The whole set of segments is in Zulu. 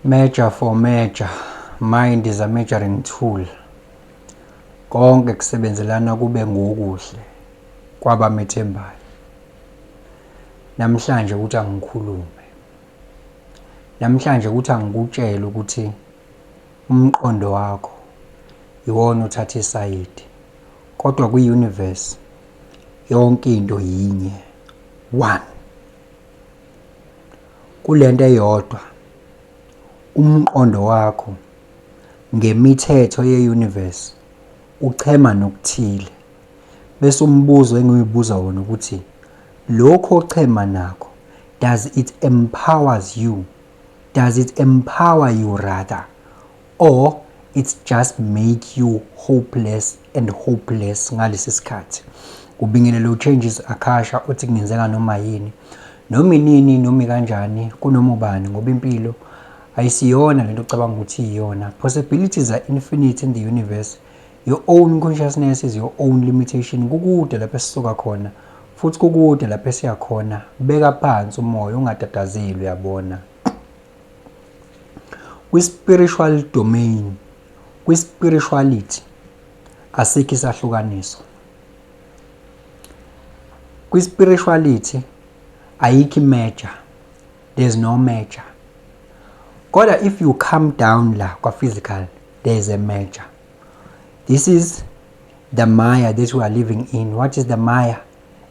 Measure for measure, mind is a measuring tool. Konke kusebenzelana kube ngokuhle kwabamethembayo. Namhlanje ukuthi angikhulume. Namhlanje ukuthi angikutshele ukuthi umqondo wakho iwona uthatha isayidi. Kodwa kwi-universe yonke into yinye, one. Kulento eyodwa umqondo wakho ngemithetho ye-universe uchema nokuthile. Bese umbuzo engiyibuza wona ukuthi lokho ochema nakho, does it empowers you? Does it empower you rather? Or it's just make you hopeless and hopeless ngalesi sikhathi? Ubingelele uchanges Akasha uthi kungenzeka noma yini, noma inini, noma kanjani, kunoma ubani, ngoba impilo ayisiyona lento ocabanga ukuthi iyona. Possibilities are infinite in the universe. Your own consciousness is your own limitation. Kukude lapho esisuka khona futhi kukude lapho esiya khona. Beka phansi umoya ungatatazeli, uyabona. Kwi-spiritual domain, kwi-spirituality asikho isahlukaniso. Kwi-spirituality ayikho measure, there's no measure. Kodwa if you come down la kwa-physical, there's a measure. This is the Maya that we are living in. What is the Maya?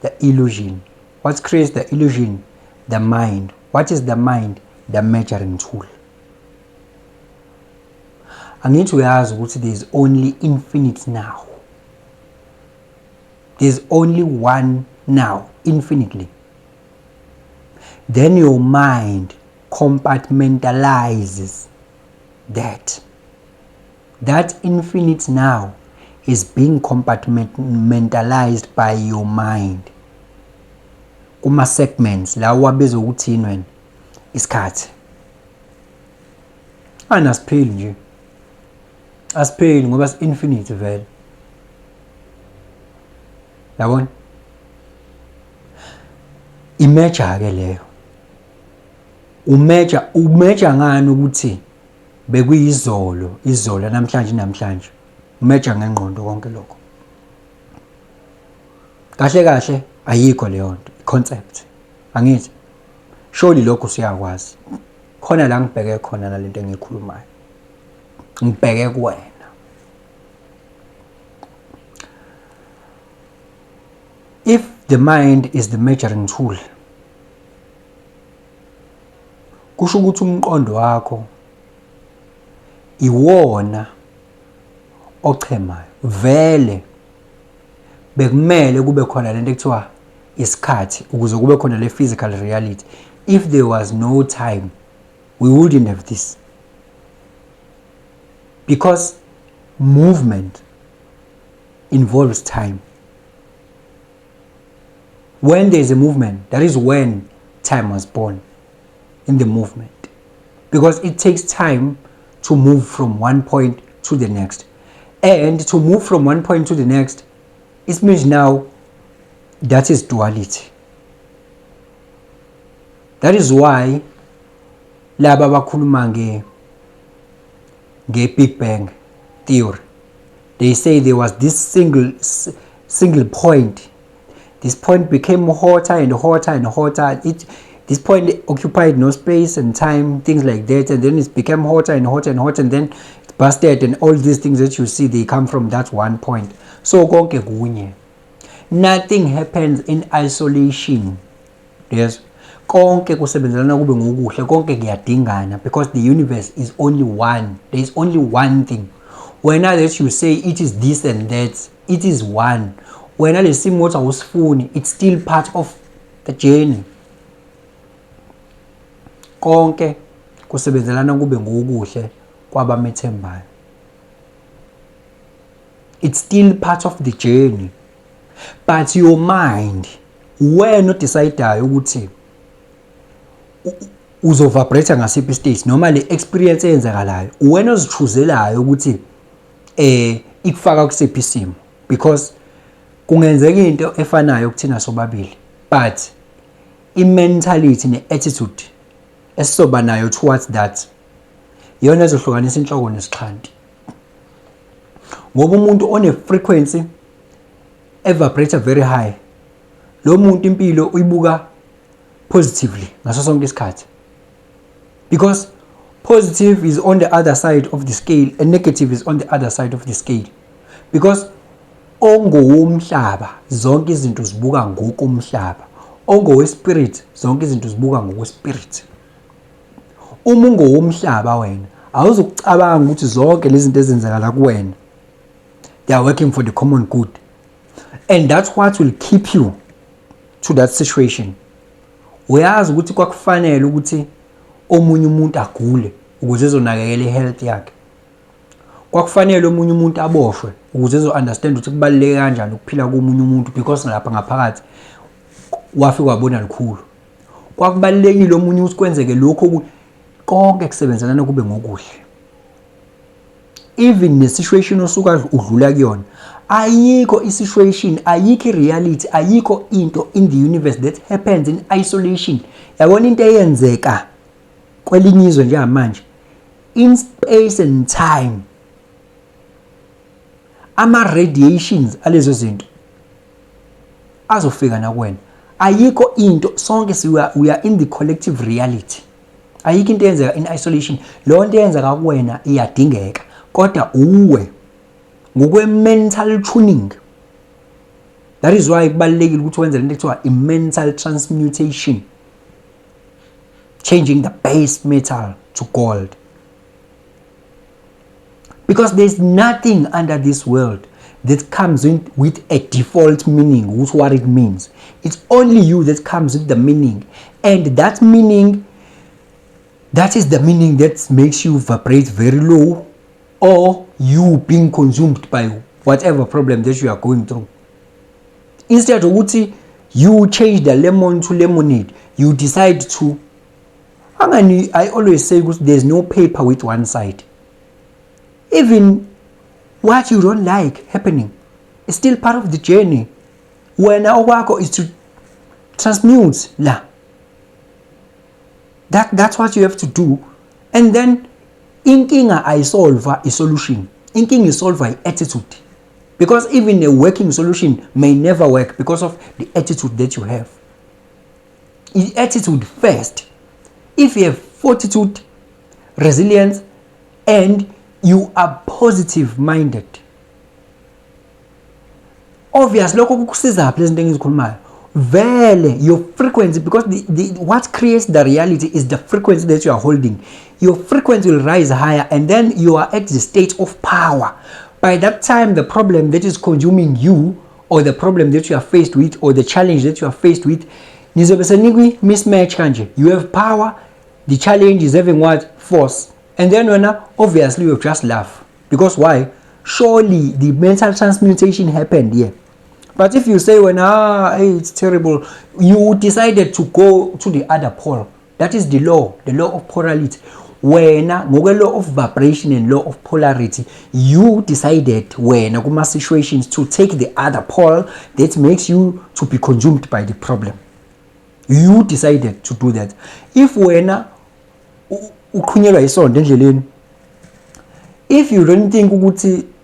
The illusion. What creates the illusion? The mind. What is the mind? The measuring tool. Angithi uyazi ukuthi there is only infinite now. There's only one now, infinitely. Then your mind compartmentalizes that. That infinite now is being compartmentalized by your mind. Kuma segments la wabiza ukuthi wena isikhathi. Anasipheli nje. Asipheli ngoba is infinite vele. Yabona? Imeasure ke leyo. Umeasure ngani ukuthi bekuyizolo, izolo namhlanje. Umeasure ngengqondo konke lokho. Kahle ayikho leyo nto, concept. Angithi surely lokho siyakwazi. Khona la ngibheke khona nalento engikhulumayo. Ngibheke kuwena. If the mind is the measuring tool, kusho ukuthi umqondo wakho iwona ochemayo. Vele bekumele kube khona lento ekuthiwa isikhathi ukuze kube khona le physical reality. If there was no time, we wouldn't have this. Because movement involves time. When there is a movement, that is when time was born in the movement. Because it takes time to move from one point to the next. And to move from one point to the next, it means now that is duality. That is why laba bakhuluma nge-Big Bang theory, they say there was this single point. This point became hotter and hotter and hotter. This point occupied no space and time, things like that, and then it became hotter and hotter and hotter, and then it busted, and all these things that you see, they come from that one point. So konke kunye. Nothing happens in isolation. Yes. Konke kusebenzelana kube ngokuhle, konke kuyadingana, because the universe is only one. There is only one thing. Whenever that you say it is this and that, it is one. Whenever the same water was phone, it's still part of the journey. Konke kusebenzelana kube ngokuhle kwabamethembayo. It's still part of the journey. But your mind, wena decidayo ukuthi uzovibrate ngasiphi state noma le experience eyenzakalayo, wena ozichuzelayo ukuthi ikufaka kusiphi isimo. Because kungenzeka into efanayo kuthina sobabili, but i-mentality ne-attitude esizoba nayo towards that iyona ezohlukanisa inhloko nesixhanti. Ngoba umuntu one frequency vibrator very high, lo muntu impilo uyibuka positively ngaso sonke isikhathi, because positive is on the other side of the scale and negative is on the other side of the scale, because ongowomhlaba zonke izinto zibuka ngokomhlaba, ongowespirit zonke izinto zibuka ngokwespirit. Uma ungowomhlaba wena awuzukucabanga ukuthi zonke lezi zinto ezenzakala kuwena they are working for the common good, and that's what will keep you to that situation. Uyazi ukuthi kwakufanele ukuthi omunye umuntu agule ukuze ezonakekela ihealth yakhe, kwakufanele omunye umuntu aboshwe ukuze ezo-understand ukuthi kubaluleke kanjani ukuphila komunye umuntu, because lapha ngaphakathi wafika wabona likhulu. Kwakubalulekile omunye ukuthi kwenzeke lokho konke kusebenzelana kube ngokuhle. Even ne-situation osuka udlula kuyona, ayikho i-situation, ayikho i-reality, ayikho into in the universe that happens in isolation. Yabona into eyenzeka kwelinye izwe njengamanje in space and time, ama-radiations alezo zinto azofika nakuwena. Ayikho into, sonke we are in the collective reality. Ayikho into eyenzeka in isolation. Lo nto eyenzeka kuwena iyadingeka, kodwa uwe ngokwe-mental tuning. That is why kubalulekile ukuthi wenze lento ekuthiwa i-mental transmutation, changing the base metal to gold. Because there's nothing under this world that comes in with a default meaning, with what it means. It's only you that comes with the meaning, and that meaning, that is the meaning that makes you vibrate very low, or you being consumed by whatever problem that you are going through. Instead of you change the lemon to lemonade, you decide to, I always say there's no paper with one side. Even what you don't like happening is still part of the journey. When our work is to transmute that's what you have to do. And then inkinga I solve a solution. Inking is solved by attitude, because even a working solution may never work because of the attitude that you have. Attitude first. If you have fortitude, resilience, and you are positive minded, obviously lokho kukusiza phela izinto engizikhulumayo vele your frequency, because what creates the reality is the frequency that you are holding. Your frequency will rise higher, and then you are at the state of power. By that time, the problem that is consuming you, or the problem that you are faced with, or the challenge that you are faced with, mismatch kanje. You have power, the challenge is having what? Force. And then obviously you just laugh. Because why? Surely the mental transmutation happened here. But if you say hey, it's terrible, you decided to go to the other pole. That is the law of polarity. When law of vibration and law of polarity, you decided when kuma situations to take the other pole that makes you to be consumed by the problem. You decided to do that. If if you don't think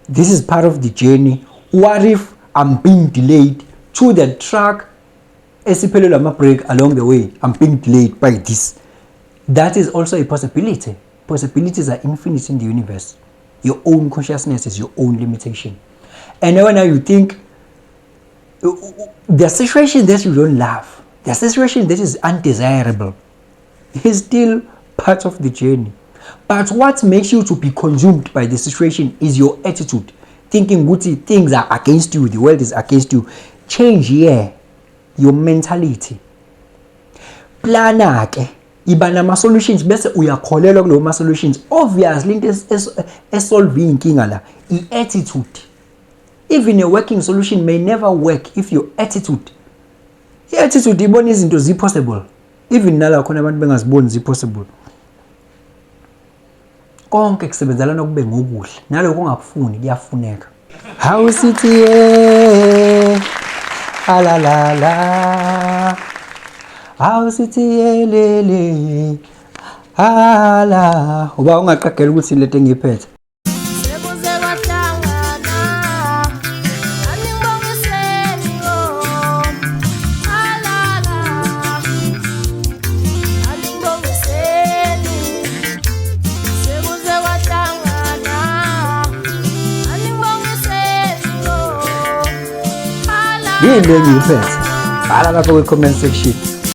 this is part of the journey, what if I'm being delayed to the track, break along the way, I'm being delayed by this? That is also a possibility. Possibilities are infinite in the universe. Your own consciousness is your own limitation. And when you think the situation that you don't love, the situation that is undesirable, is still part of the journey. But what makes you to be consumed by the situation is your attitude. Thinking things are against you, the world is against you. Change your mentality. Plana ke iba nama solutions bese uyakholelwa kulo ma solutions. Obviously into solving inkinga la i-attitude. Even a working solution may never work if your attitude. I-attitude ibona izinto zi-possible. Even nala khona abantu bengaziboni zi-possible. Konke kusebenzelana kube ngokuhle, naloko ongakufuni kuyafuneka. How city la la la, how city lele, Hala, uba ungaqagela ukuthi lento engiyiphethe. Sekuze kwahlangana, aningibongiseni halala, aningibongiseni. Sekuze kwahlangana, aningibongiseni halala. Yini le engiyiphethe? Bhala lapha kwi-comment section.